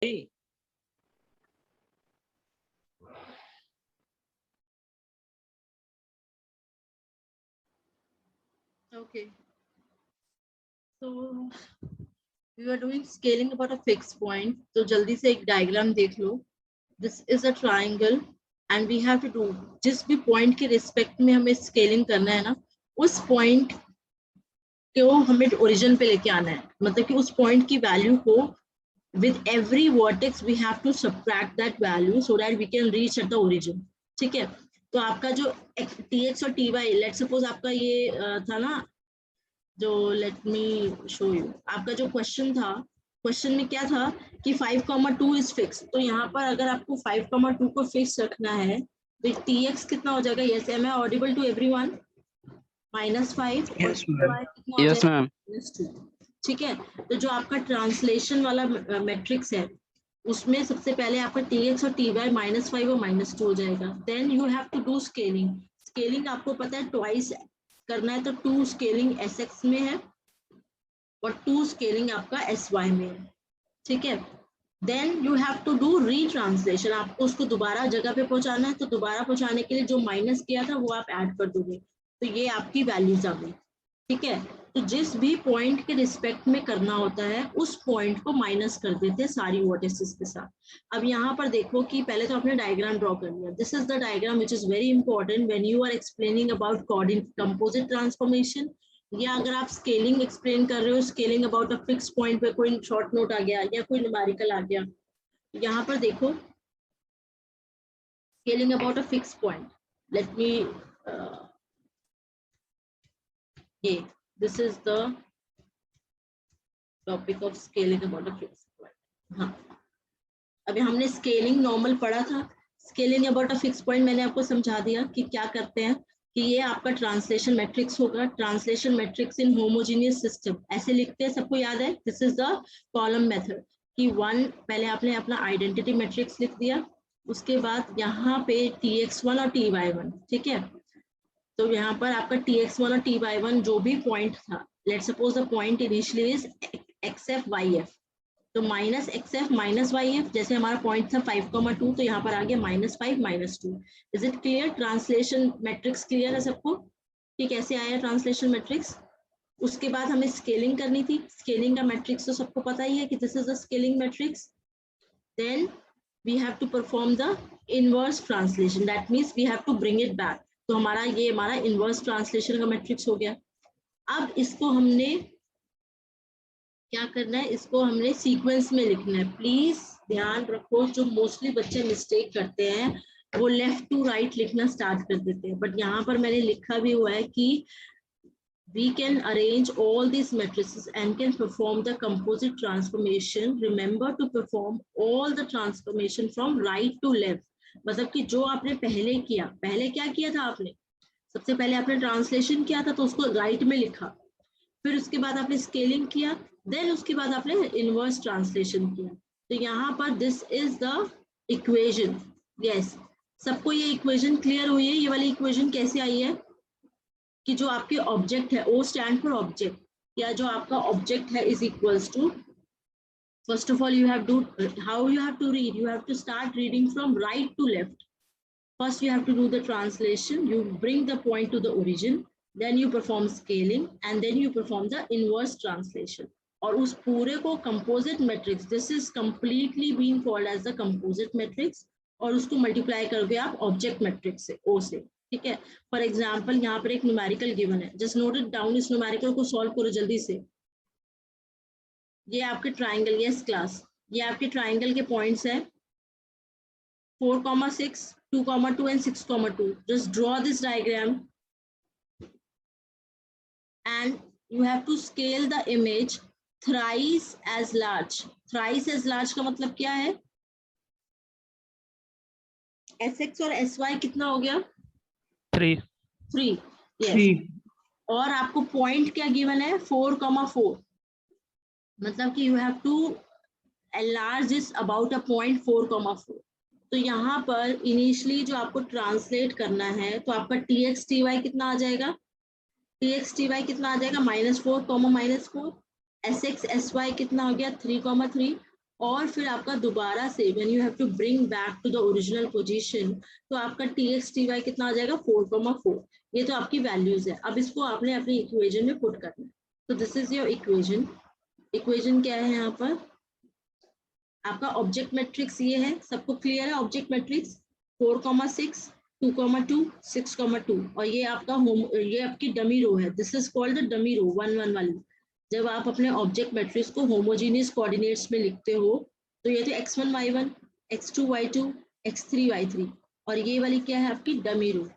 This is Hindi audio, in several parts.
Hey. Okay, so we are doing scaling about a fixed point. तो जल्दी से एक डायग्राम देख लो. This is a triangle and we have to do जिस भी पॉइंट के रिस्पेक्ट में हमें स्केलिंग करना है ना, उस पॉइंट को हमें ओरिजिन पे लेके आना है. मतलब कि उस पॉइंट की वैल्यू को with every vertex we have to subtract that value so that we can reach at the origin. ठीक है. तो आपका जो tx और ty, लेट सपोज आपका ये था ना, जो लेट मी शो यू, आपका जो क्वेश्चन था, क्वेश्चन में क्या था कि 5,2 इज फिक्स. तो यहाँ पर अगर आपको 5,2 को फिक्स रखना है तो tx कितना हो जाएगा? Yes, am I audible to everyone? -5 और Yes, ma'am. कितना हो Yes, जाएगा? ma'am. -2. ठीक है. तो जो आपका ट्रांसलेशन वाला मैट्रिक्स है उसमें सबसे पहले आपका tx और ty -5 और -2 हो जाएगा. Then you have to do scaling. Scaling आपको पता है ट्वाइस करना है, तो 2 स्केलिंग sx में है और 2 स्केलिंग आपका sy में है. ठीक है. Then you have to do retranslation. आपको उसको दोबारा जगह पे पहुंचाना है, तो दोबारा पहुंचाने के लिए जो माइनस किया था वो आप ऐड कर दोगे, तो ये आपकी वैल्यूज आ गई. ठीक है. तो जिस भी पॉइंट के रिस्पेक्ट में करना होता है उस पॉइंट को माइनस कर देते हैं सारी वर्टिसेस के साथ. अब यहाँ पर देखो कि पहले तो आपने डायग्राम ड्रॉ कर लिया. This is the diagram which is very important when you are explaining about coordinate composite transformation, या अगर आप स्केलिंग एक्सप्लेन कर रहे हो, scaling about a fix point पे कोई शॉर्ट नोट आ गया या कोई न्यूमेरिकल आ गया. यहाँ पर देखो scaling about a fix point. Let me ये this is the topic of scaling about a fix point. हाँ, अभी हमने स्केलिंग नॉर्मल पढ़ा था. Scaling about a fix point मैंने आपको समझा दिया कि क्या करते हैं, कि ये आपका ट्रांसलेशन मैट्रिक्स होगा. ट्रांसलेशन मैट्रिक्स इन होमोजीनियस सिस्टम ऐसे लिखते हैं, सबको याद है. This is the column method कि 1 पहले आपने अपना आइडेंटिटी मैट्रिक्स लिख दिया, उसके बाद यहाँ पे tx1 और ty1. ठीक है. तो यहाँ पर आपका tx1 और ty1 जो भी पॉइंट था, let suppose the point initially is xf yf, तो -xf -yf, जैसे हमारा पॉइंट था 5,2, तो यहाँ पर आ गया -5 -2. Is it clear? Translation matrix clear है सबको कि कैसे आया ट्रांसलेशन मैट्रिक्स? उसके बाद हमें स्केलिंग करनी थी. स्केलिंग का मैट्रिक्स तो सबको पता ही है कि this is the scaling matrix. Then we have to perform the inverse translation, that means we have to bring it back. तो हमारा इनवर्स ट्रांसलेशन का मैट्रिक्स हो गया. अब इसको हमने क्या करना है, इसको हमने सीक्वेंस में लिखना है. प्लीज ध्यान रखो, जो मोस्टली बच्चे मिस्टेक करते हैं वो लेफ्ट टू राइट लिखना स्टार्ट कर देते हैं, बट यहाँ पर मैंने लिखा भी हुआ है कि we can arrange all these matrices and can perform the composite transformation. Remember to perform all the transformation from right to left. मतलब कि जो आपने पहले किया, पहले क्या किया था आपने, सबसे पहले आपने ट्रांसलेशन किया था तो उसको राइट में लिखा, फिर उसके बाद आपने स्केलिंग किया, देन उसके बाद आपने इनवर्स ट्रांसलेशन किया. तो यहाँ पर this is the equation. Yes, सबको ये इक्वेशन क्लियर हुई है? ये वाली इक्वेशन कैसे आई है कि जो आपके ऑब्जेक्ट है, ओ स्टैंड फॉर ऑब्जेक्ट, या जो आपका ऑब्जेक्ट है is equals to, first of all you have to, how you have to read, you have to start reading from right to left. First you have to do the translation, you bring the point to the origin, then you perform scaling, and then you perform the inverse translation. और उस पूरे को composite matrix, this is completely being called as the composite matrix, और उसको मल्टीप्लाई करोगे आप ऑब्जेक्ट मैट्रिक्स से, ओ से. ठीक है. फॉर एग्जाम्पल यहाँ पर एक न्यूमेरिकल गिवन है, जस्ट नोट इट डाउन. इस न्यूमेरिकल को सॉल्व करो जल्दी से. ये आपके ट्राइंगल, यस क्लास, ये आपके ट्राइंगल के पॉइंट्स है 4,6, 2,2 and 6,2. Just draw this diagram and you have to scale the image thrice as large. Thrice as large का मतलब क्या है? sx और sy कितना हो गया? 3. 3. Yes. 3. और आपको पॉइंट क्या गिवन है? 4,4. मतलब कि you have to enlarge this about a point 4,4. तो यहाँ पर इनिशियली जो आपको ट्रांसलेट करना है, तो आपका tx ty कितना आ जाएगा? tx ty कितना आ जाएगा? -4, -4. sx sy कितना हो गया? 3,3. और फिर आपका दोबारा से when you have to bring back to the original position, तो आपका tx/ty कितना आ जाएगा 4,4। ये तो आपकी वैल्यूज है। अब इसको आपने अपनी इक्वेशन में पुट करना है। तो this is your equation. Equation क्या है यहाँ पर? आपका ऑब्जेक्ट मैट्रिक्स ये है, सबको क्लियर है? ऑब्जेक्ट मैट्रिक्स 4,6, 2,2, 6,2, और ये आपका ये आपकी डमी रो है। This is called the dummy row 1 1 वाली। जब आप अपने ऑब्जेक्ट मैट्रिक्स को होमोजीनियस कोऑर्डिनेट्स में लिखते हो तो ये तो x1 y1, x2 y2, x3 y3, और ये वाली क्या है आपकी डमी रो।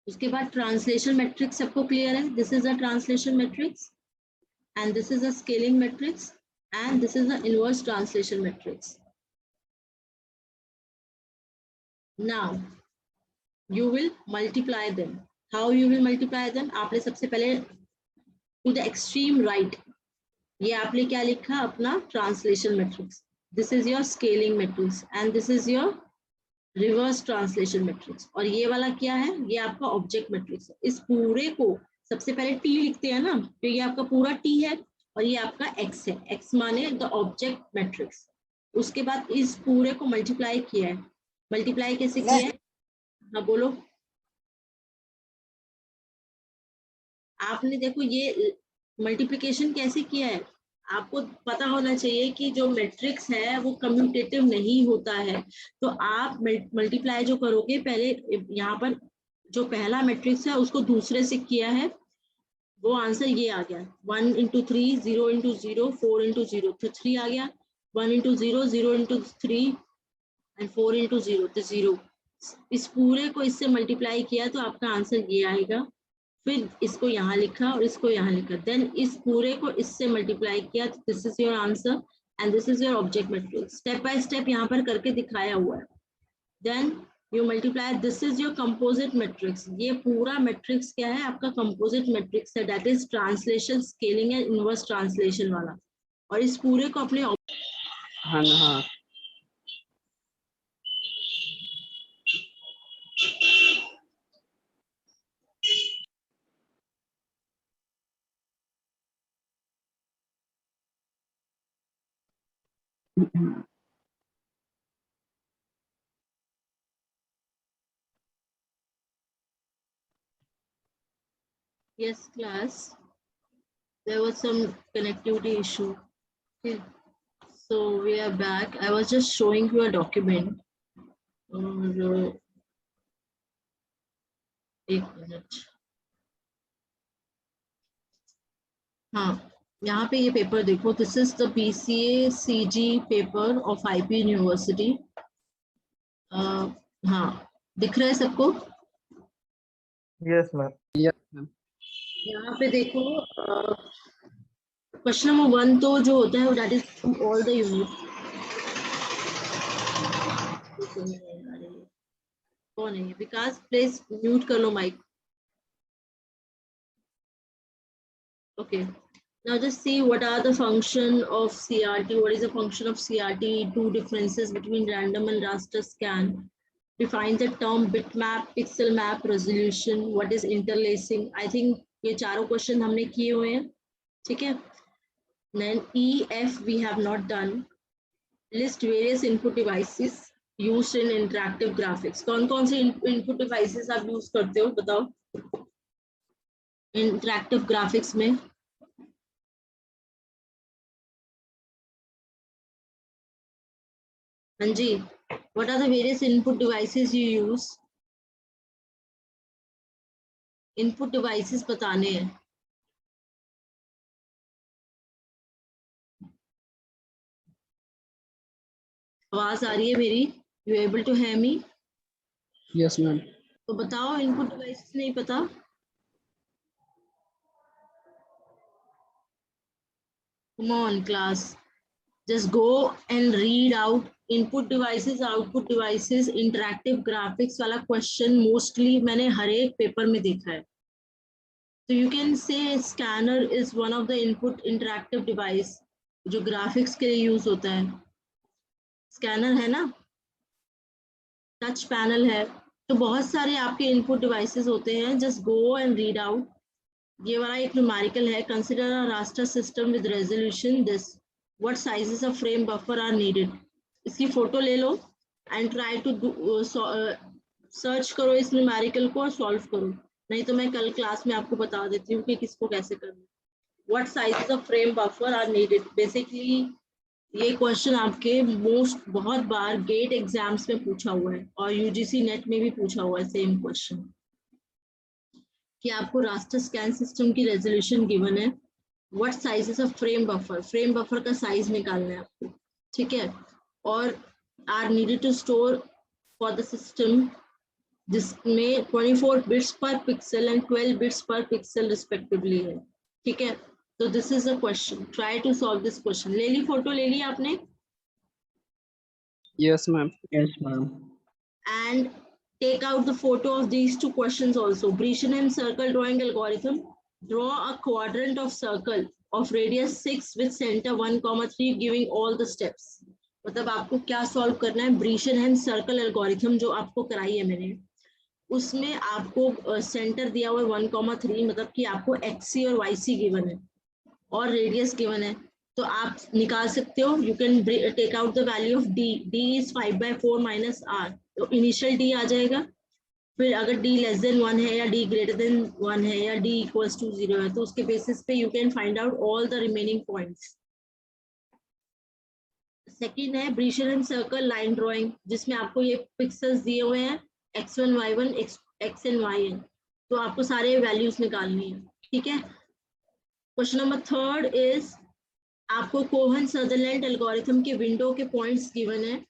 उसके बाद ट्रांसलेशन मैट्रिक्स सबको क्लियर है? This is a translation matrix and this is a scaling matrix and this is the inverse translation matrix. Now you will multiply them. How you will multiply them? आपने सबसे पहले to the extreme right, ये आपने क्या लिखा? अपना translation matrix. This is your scaling matrix and this is your reverse translation matrix. और ये वाला क्या है? ये आपका object matrix है। इस पूरे को सबसे पहले t लिखते हैं ना, तो ये आपका पूरा t है और ये आपका x है। x माने द ऑब्जेक्ट मैट्रिक्स। उसके बाद इस पूरे को मल्टीप्लाई किया है। मल्टीप्लाई कैसे किया है? हाँ बोलो। आपने देखो ये मल्टीप्लिकेशन कैसे किया है, आपको पता होना चाहिए कि जो मैट्रिक्स है वो कम्यूटेटिव नहीं होता है। तो आप मल्टीप्लाई जो करोगे, पहले यहाँ पर जो पहला मैट्रिक्स है उसको दूसरे से किया है, वो आंसर ये आ गया 1 into 3, 0 into 0, 4 into 0, तो 3 आ गया। 1 into 0, 0 into 3 and 4 into 0, तो 0। इस पूरे को इससे मल्टीप्लाई किया तो आपका आंसर ये आएगा। फिर इसको यहाँ लिखा और इसको यहाँ लिखा, देन इस पूरे को इससे मल्टीप्लाई किया तो this is your answer and this is your object matrix. Step by step यहाँ पर करके दिखाया हुआ है। Then you multiply, this is your composite matrix। ये पूरा मैट्रिक्स क्या है? आपका composite matrix है, that is translation, scaling and inverse translation वाला। और इस पूरे को अपने हाँ yes class, there was some connectivity issue। okay, so we are back। I was just showing you a document। और एक मिनट, हाँ यहाँ पे ये पेपर देखो, this is the BCA CG paper of IP university. हाँ दिख रहा है सबको? Yes ma'am. यहाँ पे देखो क्वेश्चन नंबर 1 तो जो होता है that is all the unit. कौन है? विकास प्लीज म्यूट कर लो mic. Okay, now just see what are the function of CRT, what is the function of CRT, two differences between random and raster scan, define the term bitmap, pixel map, resolution, what is interlacing। I think ये चारों क्वेश्चन हमने किए हुए हैं, ठीक है। Then EF we have not done। List various input devices used in interactive graphics। कौन कौन से input devices आप यूज करते हो बताओ इंटरैक्टिव ग्राफिक्स में? हाँ जी, what are the various input devices you use? input devices बताने हैं। आवाज आ रही है मेरी? You able to hear me? Yes ma'am. तो बताओ input devices नहीं पता? Come on class, just go and read out input devices, output devices, interactive graphics वाला question mostly मैंने हर एक पेपर में देखा है। So you can say scanner is one of the input interactive device जो graphics के लिए यूज होता है। स्कैनर है ना, टच पैनल है, तो बहुत सारे आपके इनपुट डिवाइसेस होते हैं। Just go and read out. ये वाला एक न्यूमेरिकल है, consider a raster system with resolution this. What sizes of frame buffer are needed. इसकी फोटो ले लो एंड ट्राई टू सर्च करो इस न्यूमेरिकल को और सॉल्व करो, नहीं तो मैं कल क्लास में आपको बता देती हूँ कि किसको कैसे करना है। What sizes of frame buffer are needed, basically ये क्वेश्चन आपके बहुत बार गेट एग्जाम्स में पूछा हुआ है और यूजीसी नेट में भी पूछा हुआ है सेम क्वेश्चन, कि आपको रास्टर स्कैन सिस्टम की रेजोल्यूशन गिवन है, what sizes of frame buffer का साइज निकालना है आपको, ठीक है, और are needed to store for the system जिसमें 24 bits per pixel and 12 bits per pixel respectively है, ठीक है। तो this is a question, try to solve this question. ले ली फोटो, ले ली आपने? Yes, ma'am. Yes, ma'am. And take out the photo of these two questions also. Bresenham circle drawing algorithm. Draw a quadrant of circle of radius 6 with center 1,3 giving all the steps. मतलब आपको क्या सॉल्व करना है? ब्रीशनहैम सर्कल एल्गोरिथम जो आपको कराई है मैंने, उसमें आपको सेंटर दिया हुआ है 1,3, मतलब कि आपको XC और YC गिवन है और रेडियस गिवन है, तो आप निकाल सकते हो। You can take out the value of D, D is 5/4 minus R, तो इनिशियल डी आ जाएगा। फिर अगर डी लेस देन 1 है या डी ग्रेटर देन 1 है या डी इक्वल्स टू 0 है, तो उसके बेसिस पे you can find out all the remaining points. Second है ब्रीशनहैम सर्कल लाइन ड्रॉइंग, जिसमें आपको ये पिक्सेल्स दिए हुए हैं x1 y1 x and yn, तो आपको सारे वैल्यूज निकालनी है, ठीक है। क्वेश्चन नंबर थर्ड इज आपको कोहन सदरलैंड एल्गोरिथम के विंडो के पॉइंट्स गिवन है।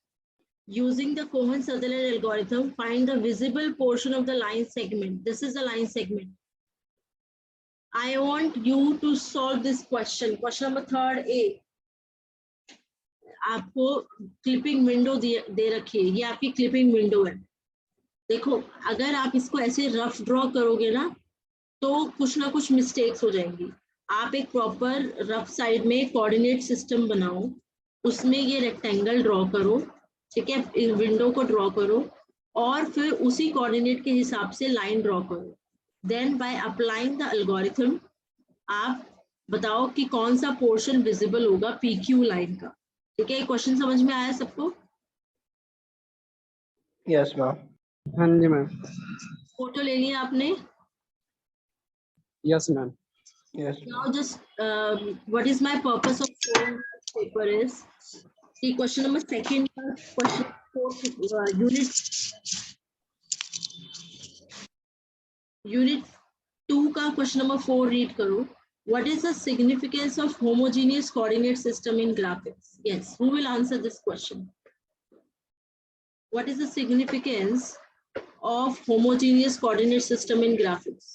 Using the Cohen Sutherland algorithm find the visible portion of the line segment. This is the line segment. I want you to solve this question. Question number third A, आपको क्लिपिंग विंडो दे रखी है, ये आपकी क्लिपिंग विंडो है। देखो अगर आप इसको ऐसे रफ ड्रॉ करोगे ना तो कुछ ना कुछ मिस्टेक्स हो जाएंगी। आप एक प्रॉपर रफ साइड में कोऑर्डिनेट सिस्टम बनाओ, उसमें ये रेक्टेंगल ड्रॉ करो, ठीक है, इस विंडो को ड्रॉ करो और फिर उसी कोऑर्डिनेट के हिसाब से लाइन ड्रॉ करो। Then by applying the algorithm आप बताओ कि कौन सा पोर्शन विजिबल होगा PQ लाइन का, ठीक है। क्वेश्चन समझ में आया सबको? Yes, ma'am. हाँ जी मैम। फोटो ले लिया आपने? Yes, ma'am. Yes, Now ma'am. just what is my purpose of showing this paper is, see question number second, question 4 unit 2 का question number 4 read करो। What is the significance of homogeneous coordinate system in graphics? Yes, who will answer this question? What is the significance of homogeneous coordinate system in graphics?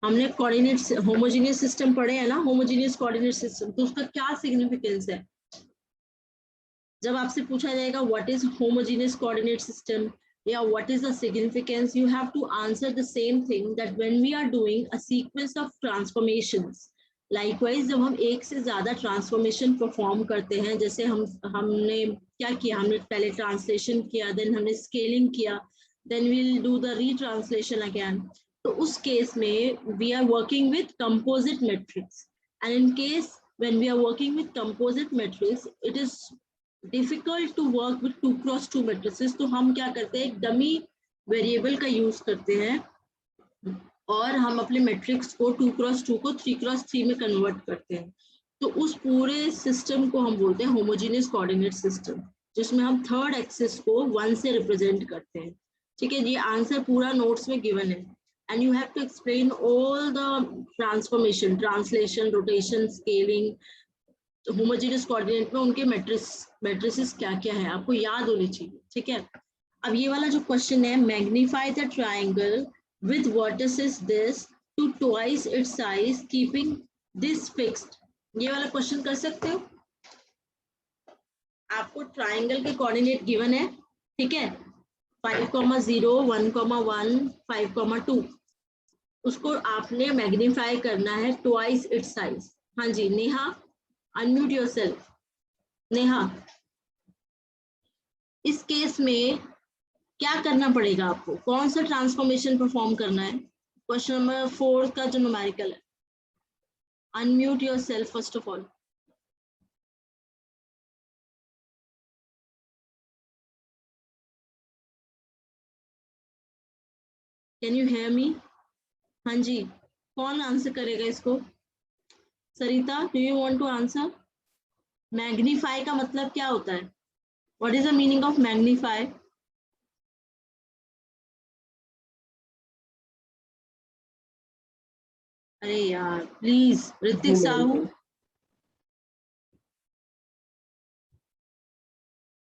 हमने कोऑर्डिनेट होमोजेनियस सिस्टम पढ़े हैं ना, होमोजेनियस कोऑर्डिनेट सिस्टम, तो उसका क्या सिग्निफिकेंस है? जब आपसे पूछा जाएगा what is homogeneous coordinate system या what is the significance, you have to answer the same thing that when we are doing a sequence of transformations, likewise जब हम एक से ज्यादा ट्रांसफॉर्मेशन परफॉर्म करते हैं, जैसे हमने क्या किया, हमने पहले ट्रांसलेशन किया, देन हमने स्केलिंग किया, then we will do the retranslation again, तो उस केस में we are working with composite matrix, and in case when we are working with composite matrix it is difficult to work with 2x2 matrices, तो हम क्या करते हैं, डमी वेरिएबल का यूज करते हैं और हम अपने मैट्रिक्स को 2x2 को 3x3 में कन्वर्ट करते हैं। तो उस पूरे सिस्टम को हम बोलते हैं होमोजेनियस कोऑर्डिनेट सिस्टम, जिसमें हम थर्ड एक्सिस को 1 से रिप्रेजेंट करते हैं, ठीक है। ये आंसर पूरा नोट्स में गिवन है and you have to explain all the transformation, translation, rotation, scaling, homogeneous coordinate में उनके matrices क्या क्या है आपको याद होनी चाहिए, ठीक है। अब ये वाला जो क्वेश्चन है, magnify the triangle with vertices this to twice its size keeping this fixed, ये वाला क्वेश्चन कर सकते हो। आपको ट्राइंगल के कोऑर्डिनेट गिवन है, ठीक है, 5,0, 1,1, 5,2, उसको आपने मैग्नीफाई करना है ट्वाइस इट्स साइज। हाँ जी नेहा, अनम्यूट योरसेल्फ। नेहा, इस केस में क्या करना पड़ेगा आपको, कौन सा ट्रांसफॉर्मेशन परफॉर्म करना है? क्वेश्चन नंबर 4 का जो न्यूमेरिकल है, unmute yourself first of all. Can you hear me? हाँ जी, कौन आंसर करेगा इसको? Sarita, do you want to answer? Magnify का मतलब क्या होता है? What is the meaning of magnify? अरे यार प्लीज, ऋतिक साहू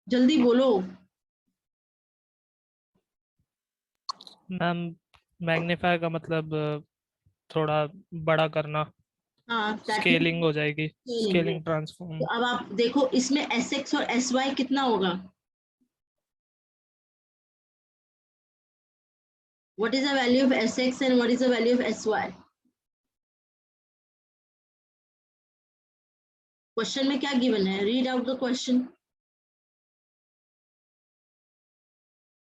जल्दी बोलो। मैम मैग्नीफाई का मतलब थोड़ा बड़ा करना, हाँ, स्केलिंग हो जाएगी, स्केलिंग तो ट्रांसफॉर्म। अब आप देखो इसमें Sx और Sy कितना होगा? What is the value of Sx and what is the value of Sy? Question में क्या गिवन है? Read out the question.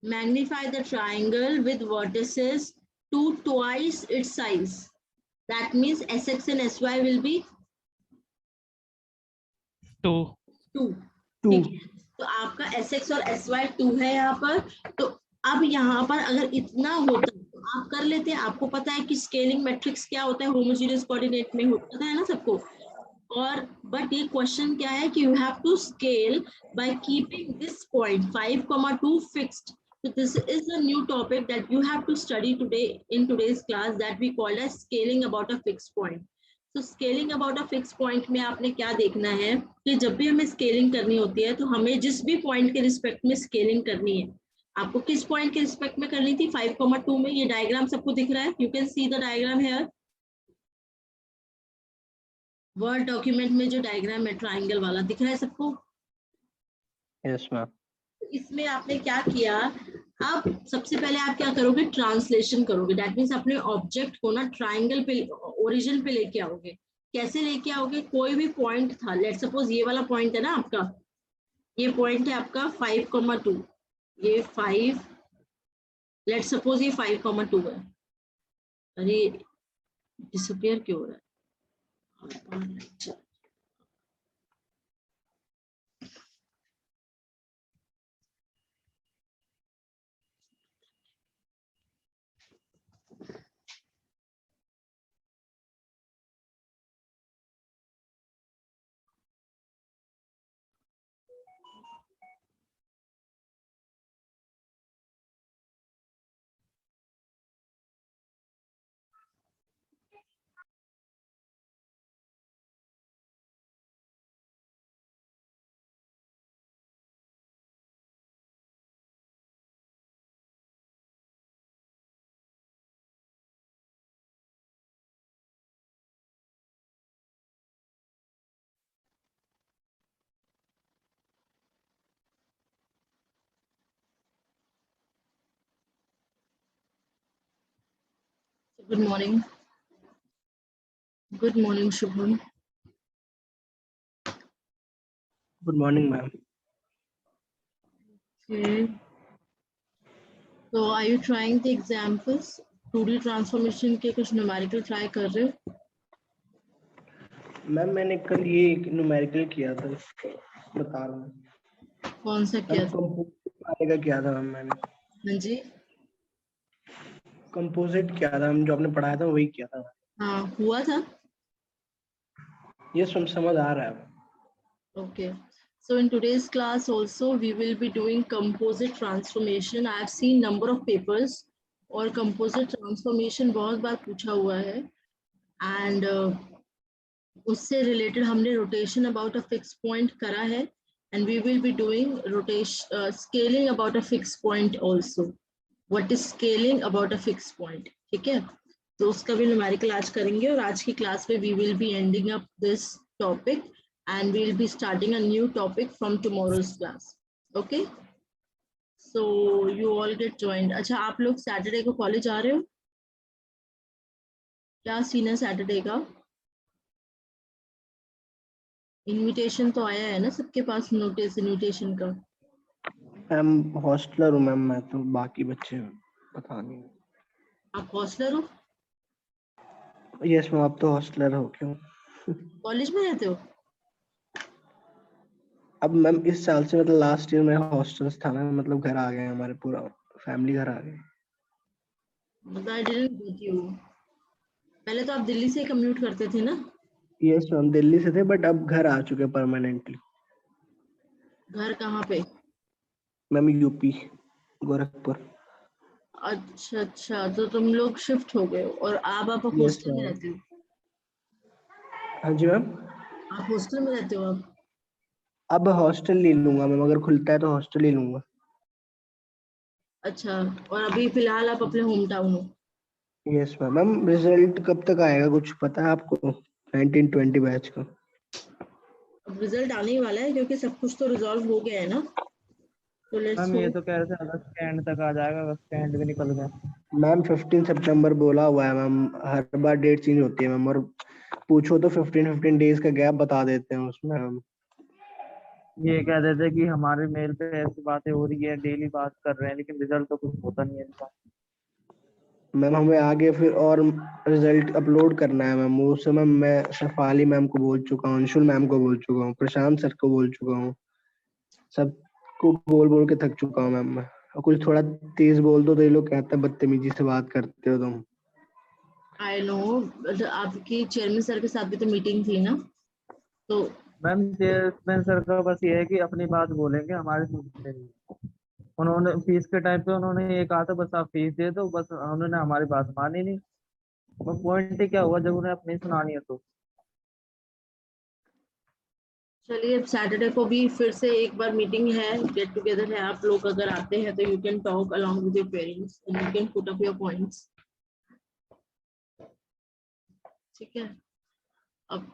Magnify the triangle with vertices to twice its size. That means Sx and Sy will be 2 2। ठीक है, तो आपका Sx और Sy 2 है यहाँ पर। तो अब यहाँ पर अगर इतना होता तो आप कर लेते। आपको पता है कि स्केलिंग मैट्रिक्स क्या होता है, होमोजीनियस कोऑर्डिनेट में होता है ना सबको। और बट ये क्वेश्चन क्या है कि you have to scale by keeping this point 5,2 fixed. So this is a new topic that you have to study today in today's class that we call as scaling about a fixed point. So scaling about a fixed point में आपने क्या देखना है कि जब भी हमें स्केलिंग करनी होती है तो हमें जिस भी पॉइंट के रिस्पेक्ट में स्केलिंग करनी है, आपको किस पॉइंट के रिस्पेक्ट में करनी थी? 5,2 में। ये डायग्राम सबको दिख रहा है? You can see the diagram hair. Word document में जो डायग्राम है ट्राइंगल वाला दिख रहा है सबको? Yes ma'am. इसमें आपने क्या किया, अब सबसे पहले आप क्या करोगे? ट्रांसलेशन करोगे। दैट मीन्स अपने ऑब्जेक्ट को ना ट्राइंगल पे, ओरिजिन पे लेके आओगे। कैसे लेके आओगे? कोई भी पॉइंट था, लेट सपोज ये वाला पॉइंट है ना आपका, ये पॉइंट है आपका 5,2, ये 5, लेट सपोज ये 5,2 है। अरे डिसअपियर क्यों हो रहा है? Good morning. Good morning, Shubham. Good morning ma'am. Okay. So are you trying the examples? 2D transformation के कुछ न्यूमेरिकल ट्राई कर रहे हो? मैम मैंने कल ये एक न्यूमेरिकल किया था, बता रहा हूँ। कौन सा किया था? कंपोजिट का किया था मैम मैंने। हाँ जी, कंपोजिट किया था हम, जो आपने पढ़ाया था वही किया था। हाँ हुआ था। ये समझ आ रहा है। Okay. So in today's class also we will be doing composite transformation. I have seen number of papers और composite transformation बहुत बार पूछा हुआ है and उससे related हमने rotation about a fixed point करा है and we will be doing rotation scaling about a fixed point also. What is scaling about a fixed point? ठीक है, तो उसका भी न्यूमेरिकल आज करेंगे और आज की क्लास में we will be ending up this topic and we'll be starting a new topic from tomorrow's class. Okay, so you all get joined. अच्छा, आप लोग सैटरडे को कॉलेज आ रहे हो? क्या सीन है सैटरडे का? इनविटेशन तो आया है ना सबके पास, नोटिस इनविटेशन का? मैम हॉस्टलर हूँ मैम मैं तो, बाकी बच्चे पता नहीं। आप हॉस्टलर हो? यस मैम, आप तो हॉस्टलर हो क्यों? कॉलेज में रहते हो? अब मैम इस साल से मतलब लास्ट ईयर में हॉस्टल्स था ना, मतलब घर आ गए, हमारे पूरा फैमिली घर आ गए। मतलब आई डिडंट गेट यू। पहले तो आप दिल्ली से कम्यूट करते थे ना? यस मैम, दिल्ली से थे बट अब घर आ चुके परमानेंटली। घर कहाँ पे? Ma'am UP, Gorakhpur. अच्छा अच्छा, तो तुम लोग शिफ्ट हो गए हो और आप यस हॉस्टल में मैम। रहते हो? हाँ जी मैम। आप हॉस्टल में रहते हो अब? अब हॉस्टल ले लूंगा मैम, अगर खुलता है तो हॉस्टल ही लूंगा। अच्छा, और अभी फिलहाल आप अपने होम टाउन हो? Yes ma'am. मैम रिजल्ट कब तक आएगा, कुछ पता है आपको? 1920 बैच का। अब रिजल्ट आने ही वाला है क्योंकि सब कुछ तो रिजॉल्व हो गया है ना, तो लेट्स मैम ये होप। तो कह रहे थे अगस्त के एंड तक आ जाएगा, अगस्त के एंड भी निकल गया। मैम 15 सितंबर बोला हुआ है मैम, हर बार डेट चेंज होती है मैम, और पूछो तो 15 डेज का गैप बता देते हैं उसमें हम। ये कह देते कि हमारे मेल पे ऐसी बातें हो रही है, डेली बात कर रहे हैं, लेकिन रिजल्ट तो कुछ होता नहीं है इनका। मैम हमें आगे फिर और रिजल्ट अपलोड करना है मैम, वो उससे मैम मैं शेफाली मैम को बोल चुका हूँ, अंशुल मैम को बोल चुका हूँ, प्रशांत सर को बोल चुका हूँ, सबको बोल बोल के थक चुका हूँ मैम मैं। और कुछ थोड़ा तेज बोल दो तो ये लोग कहते हैं बदतमीजी से बात करते हो तुम। आई नो, आपकी चेयरमैन सर के साथ भी तो मीटिंग थी ना, तो मैम चेयरमैन सर का बस ये है कि अपनी बात बोलेंगे, हमारी सुनते नहीं। उन्होंने फीस के टाइम पे उन्होंने ये कहा था बस आप फीस दे दो, बस उन्होंने हमारी बात मानी नहीं। वो पॉइंट ही क्या हुआ जब उन्हें अपनी सुनानी है तो। चलिए अब सैटरडे को भी फिर से एक बार मीटिंग है, गेट टुगेदर है। आप लोग अगर आते हैं तो you can talk along with your parents and you can put up your points. ठीक है। अब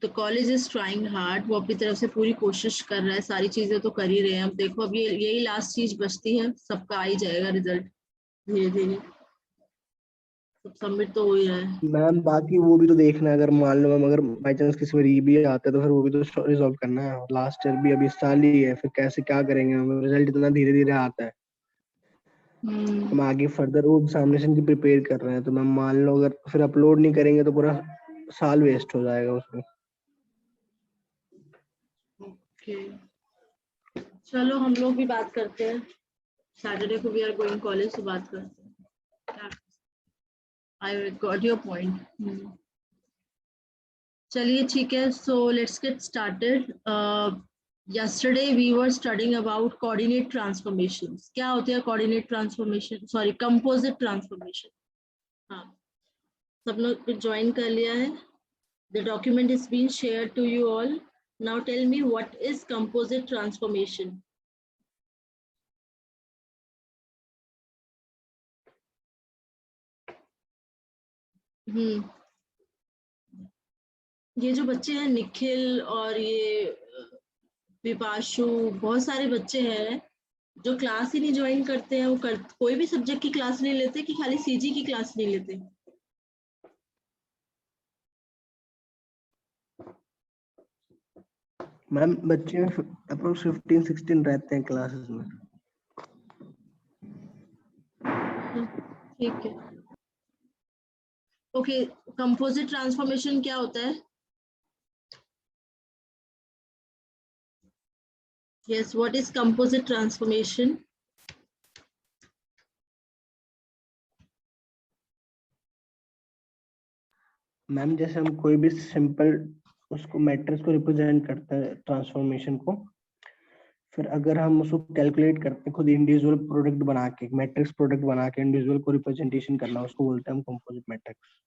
तो कॉलेज इज ट्राइंग हार्ड, वो अपनी तरफ से पूरी कोशिश कर रहा है, सारी चीजें तो कर ही रहे हैं। अब देखो, अब ये यही लास्ट चीज बचती है, सबका आ ही जाएगा रिजल्ट धीरे धीरे, सब सबमिट तो हो ही रहा है। मैम बाकी वो भी तो देखना है, अगर मान लो मैम अगर बाई चांस किसी में री भी आता है तो फिर वो भी तो रिजॉल्व करना है। लास्ट ईयर भी अभी इस साल ही है, फिर कैसे क्या करेंगे मैम, रिजल्ट इतना धीरे धीरे आता है। हम्म। हम आगे फर्दर वो एग्जामिनेशन की प्रिपेयर कर रहे हैं, तो मैम मान लो अगर फिर अपलोड नहीं करेंगे तो पूरा साल वेस्ट हो जाएगा उसमें। ओके, चलो हम लोग भी बात करते हैं, सैटरडे को वी आर गोइंग कॉलेज, तो बात करते हैं। I got your point. चलिए ठीक है, so let's get started. yesterday we were studying about coordinate transformations. क्या होते हैं coordinate transformation, sorry composite transformation? हाँ, सब लोग ज्वाइन कर लिया है? The document is being shared to you all. Now tell me what is composite transformation? हम्म, ये जो बच्चे हैं निखिल और ये विपाशु, बहुत सारे बच्चे हैं जो क्लास ही नहीं ज्वाइन करते हैं। कोई भी सब्जेक्ट की क्लास नहीं लेते कि खाली सीजी की क्लास नहीं लेते? मैम बच्चे अप्रोक्स 15-16 रहते हैं क्लासेस में। ठीक है। ओके, कंपोजिट ट्रांसफॉर्मेशन क्या होता है? Yes, what is composite transformation? Ma'am जैसे हम कोई भी सिंपल उसको मैट्रिक्स को रिप्रेजेंट करते हैं ट्रांसफॉर्मेशन को, फिर अगर हम उसको कैलकुलेट करते हैं खुद इंडिविजुअल प्रोडक्ट बना के, मैट्रिक्स प्रोडक्ट बना के इंडिविजुअल को रिप्रेजेंटेशन करना, उसको बोलते हैं हम कंपोजिट मैट्रिक्स।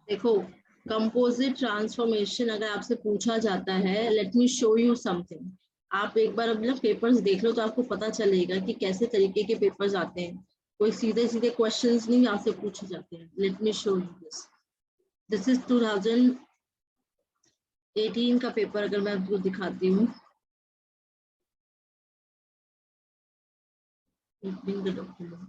देखो, कंपोजिट ट्रांसफॉर्मेशन अगर आपसे पूछा जाता है, let me show you something. आप एक बार अपना पेपर्स देख लो तो आपको पता चलेगा कि कैसे तरीके के पेपर्स आते हैं। कोई सीधे सीधे क्वेश्चंस नहीं आपसे पूछे जाते हैं। Let me show you this. This is 2018 का पेपर, अगर मैं आपको दिखाती हूँ। Bring the document.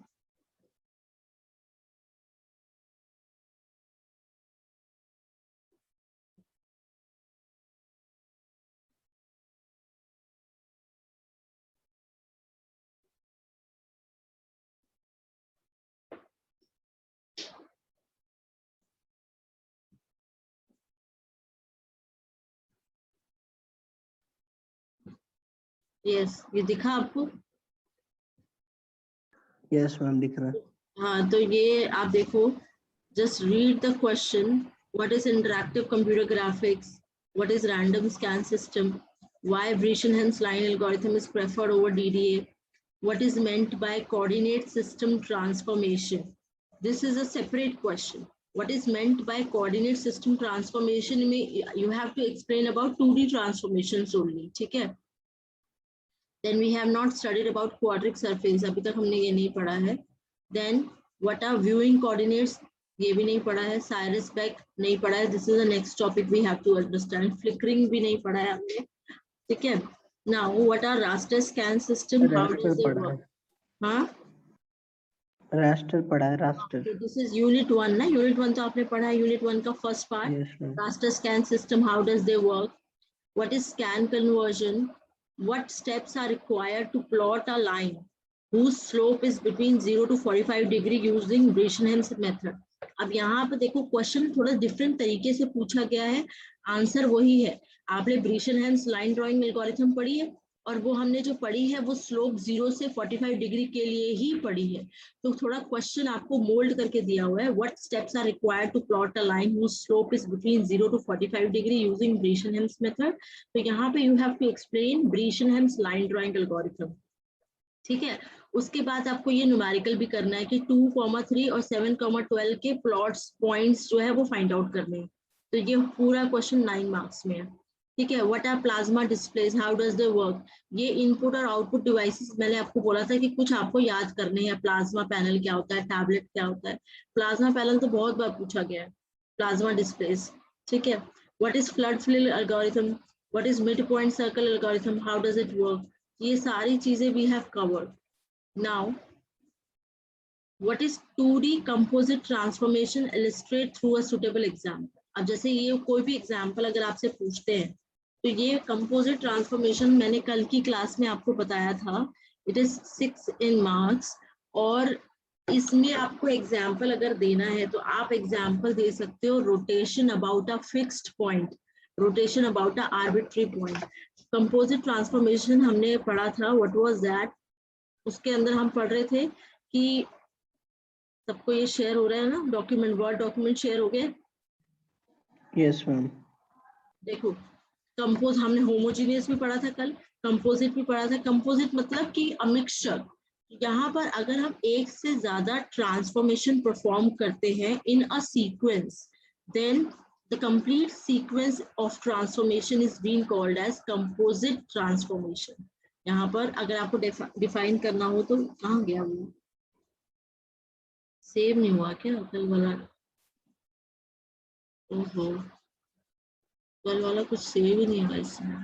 यस, ये दिखा आपको? यस मैम दिख रहा है। हाँ, तो ये आप देखो, just read the question. What is interactive computer graphics? What is random scan system? Why Brescian-Hens line algorithm is preferred over DDA? What is meant by coordinate system transformation? This is a separate question. What is meant by coordinate system transformation? You have to explain about 2D transformations only. ठीक है? Then we have not studied about quadric surface. अभी तक हमने ये नहीं पढ़ा है. Then what are viewing coordinates? ये भी नहीं पढ़ा है. Cyrus Beck नहीं पढ़ा है. This is the next topic we have to understand. Flickering भी नहीं पढ़ा है हमने. ठीक है? Now what are raster scan system? How does it work? हाँ? रास्टर पढ़ा है, raster. So this is unit 1 ना? Unit 1 तो आपने पढ़ा है. Unit 1 का first part. Yes ma'am. Raster scan system, how does they work? What is scan conversion? What steps are required to plot a line whose slope is between 0 to 45 degree using Brescian-Hens method? अब यहाँ पर देखो क्वेश्चन थोड़ा डिफरेंट तरीके से पूछा गया है, आंसर वही है. आपने Brescian-Hens लाइन ड्राइंग एल्गोरिथम पढ़ी है और वो हमने जो पढ़ी है वो स्लोप 0 से 45 डिग्री के लिए ही पढ़ी है. तो थोड़ा क्वेश्चन आपको मोल्ड करके दिया हुआ है. What steps are required to plot a line whose slope is between 0 to 45 degree using Brescian-Hens method. तो यहाँ पे you have to explain Brescian-Hens line drawing algorithm. ठीक है? उसके बाद आपको ये न्यूमेरिकल भी करना है कि 2,3 और 7,12 के प्लॉट्स पॉइंट्स जो है वो फाइंड आउट करने हैं. तो ये पूरा क्वेश्चन 9 मार्क्स में है. ठीक है? What are plasma displays, how does they work? ये इनपुट और आउटपुट डिवाइसेस मैंने आपको बोला था कि कुछ आपको याद करने हैं. प्लाज्मा पैनल क्या होता है, टैबलेट क्या होता है. प्लाज्मा पैनल तो बहुत बार पूछा गया है. Plasma displays. ठीक है? What is flood fill algorithm, what is mid point circle algorithm, how does it work? ये सारी चीजें we have covered. Now what is 2D composite transformation, illustrate through a suitable example. अब जैसे ये कोई भी एग्जाम्पल अगर आपसे पूछते हैं तो ये कंपोजिट ट्रांसफॉर्मेशन मैंने कल की क्लास में आपको बताया था. It is 6 in marks. और इसमें आपको एग्जाम्पल अगर देना है तो आप एग्जाम्पल दे सकते हो rotation about a fixed point, rotation about a arbitrary point. Composite transformation हमने पढ़ा था. What was that? उसके अंदर हम पढ़ रहे थे कि सबको ये शेयर हो रहा है ना डॉक्यूमेंट, वर्ड डॉक्यूमेंट शेयर हो गए. Yes ma'am. देखो कंपोज हमने होमोजीनियस भी पढ़ा था कल, कंपोजिट भी पढ़ा था. कंपोजिट मतलब कि अ मिक्सचर. यहाँ पर अगर हम एक से ज्यादा ट्रांसफॉर्मेशन परफॉर्म करते हैं in a sequence, then the complete sequence of transformation is being called as composite transformation. यहाँ पर अगर आपको डिफाइन करना हो तो कहाँ गया वो, सेव नहीं हुआ क्या कल वाला? ओहो, कल वाला कुछ सेव ही नहीं हुआ इसमें.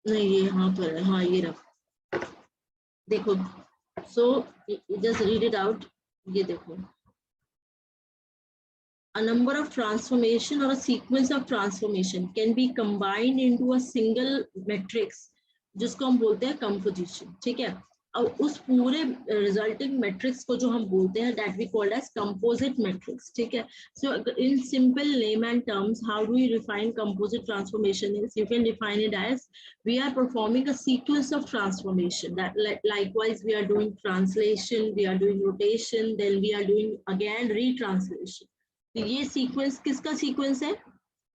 नहीं ये यहाँ पर है. हाँ ये रहा. देखो, so just read it out. ये देखो, a number of transformation or a sequence of transformation can be combined into a single matrix जिसको हम बोलते हैं composition. ठीक है? अब उस पूरे रिजल्टिंग मैट्रिक्स को जो हम बोलते हैं that we called as composite matrix. ठीक है? So in simple layman terms, how do we define composite transformation? Is you can define it as we are performing a sequence of transformation. That likewise we are doing translation, we are doing rotation, then we are doing again retranslation. तो ये सीक्वेंस किसका सीक्वेंस है?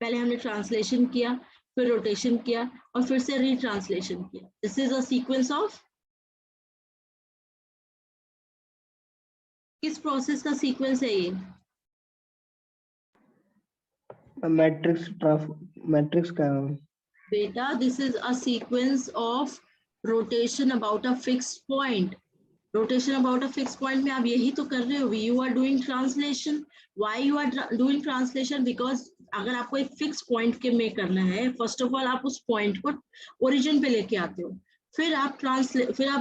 पहले हमने ट्रांसलेशन किया, फिर रोटेशन किया और फिर से रीट्रांसलेशन किया. This is a sequence of, किस प्रोसेस का सीक्वेंस है ये? मैट्रिक्स का बेटा, this is a sequence of rotation about a fixed point. Rotation about a fix point में आप यही तो कर रहे हो. You are doing translation. Why you are doing translation? Because अगर आपको एक फिक्स पॉइंट के में करना है, फर्स्ट ऑफ ऑल आप उस पॉइंट को ओरिजिन पे लेके आते हो, फिर आप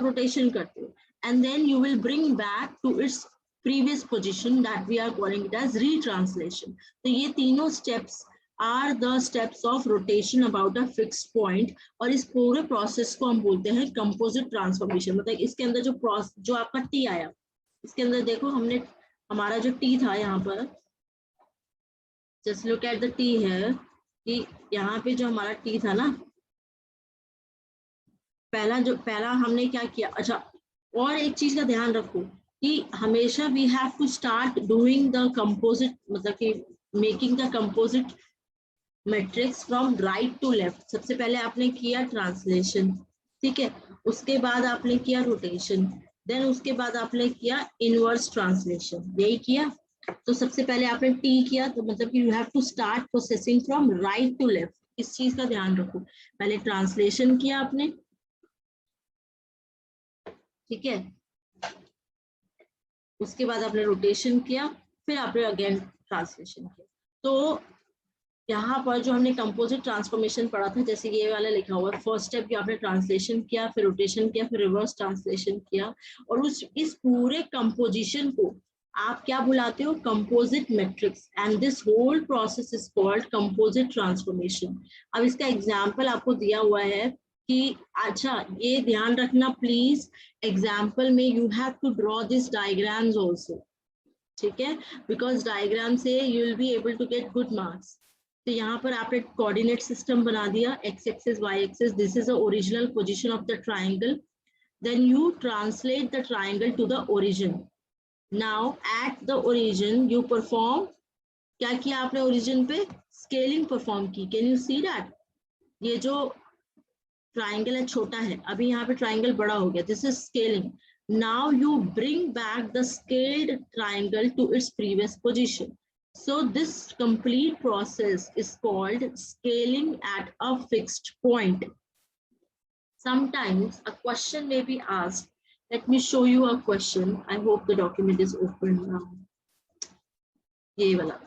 रोटेशन करते हो, and then you will bring back to its previous position. That we are calling it as retranslation. तो ये तीनों steps are the steps of rotation about a fixed point. और इस पूरे प्रोसेस को हम बोलते हैं कंपोजिट ट्रांसफॉर्मेशन. मतलब इसके अंदर जो आपका टी आया, इसके अंदर देखो हमने हमारा जो टी था यहाँ पर, just look at the T है कि यहाँ पे जो हमारा टी था ना, पहला हमने क्या किया। अच्छा, और एक चीज का ध्यान रखो कि हमेशा we have to start doing the composite, मतलब कि making the composite matrix from right to left. सबसे पहले आपने किया ट्रांसलेशन, ठीक है, उसके बाद आपने किया रोटेशन, देन उसके बाद आपने किया इनवर्स ट्रांसलेशन, यही किया। तो सबसे पहले आपने टी किया, तो मतलब कि you have to start processing from right to left. इस चीज का ध्यान रखो, पहले ट्रांसलेशन किया आपने, ठीक है, उसके बाद आपने रोटेशन किया, फिर आपने अगेन ट्रांसलेशन किया। तो यहाँ पर जो हमने कंपोजिट ट्रांसफॉर्मेशन पढ़ा था, जैसे ये वाला लिखा हुआ है, फर्स्ट स्टेप की आपने ट्रांसलेशन किया, फिर रोटेशन किया, फिर रिवर्स ट्रांसलेशन किया, और इस पूरे कंपोजिशन को आप क्या बुलाते हो, composite matrix, and this whole process is called composite transformation. अब इसका एग्जाम्पल आपको दिया हुआ है कि अच्छा ये ध्यान रखना प्लीज, एग्जाम्पल में you have to draw this diagrams also, ठीक है, बिकॉज डायग्राम से you will be able to get good marks. तो यहाँ पर आपने कोऑर्डिनेट सिस्टम बना दिया, X axis Y axis, this is the original position of the triangle, then you translate the triangle to the origin. Now at the origin you perform, क्या किया आपने ओरिजिन पे, स्केलिंग परफॉर्म की। कैन यू सी दैट, ये जो ट्राइंगल है छोटा है, अभी यहाँ पे ट्राइंगल बड़ा हो गया, this is scaling. Now you bring back the scaled triangle to its previous position. So this complete process is called scaling at a fixed point. Sometimes a question may be asked. Let me show you a question. I hope the document is open now. ये वाला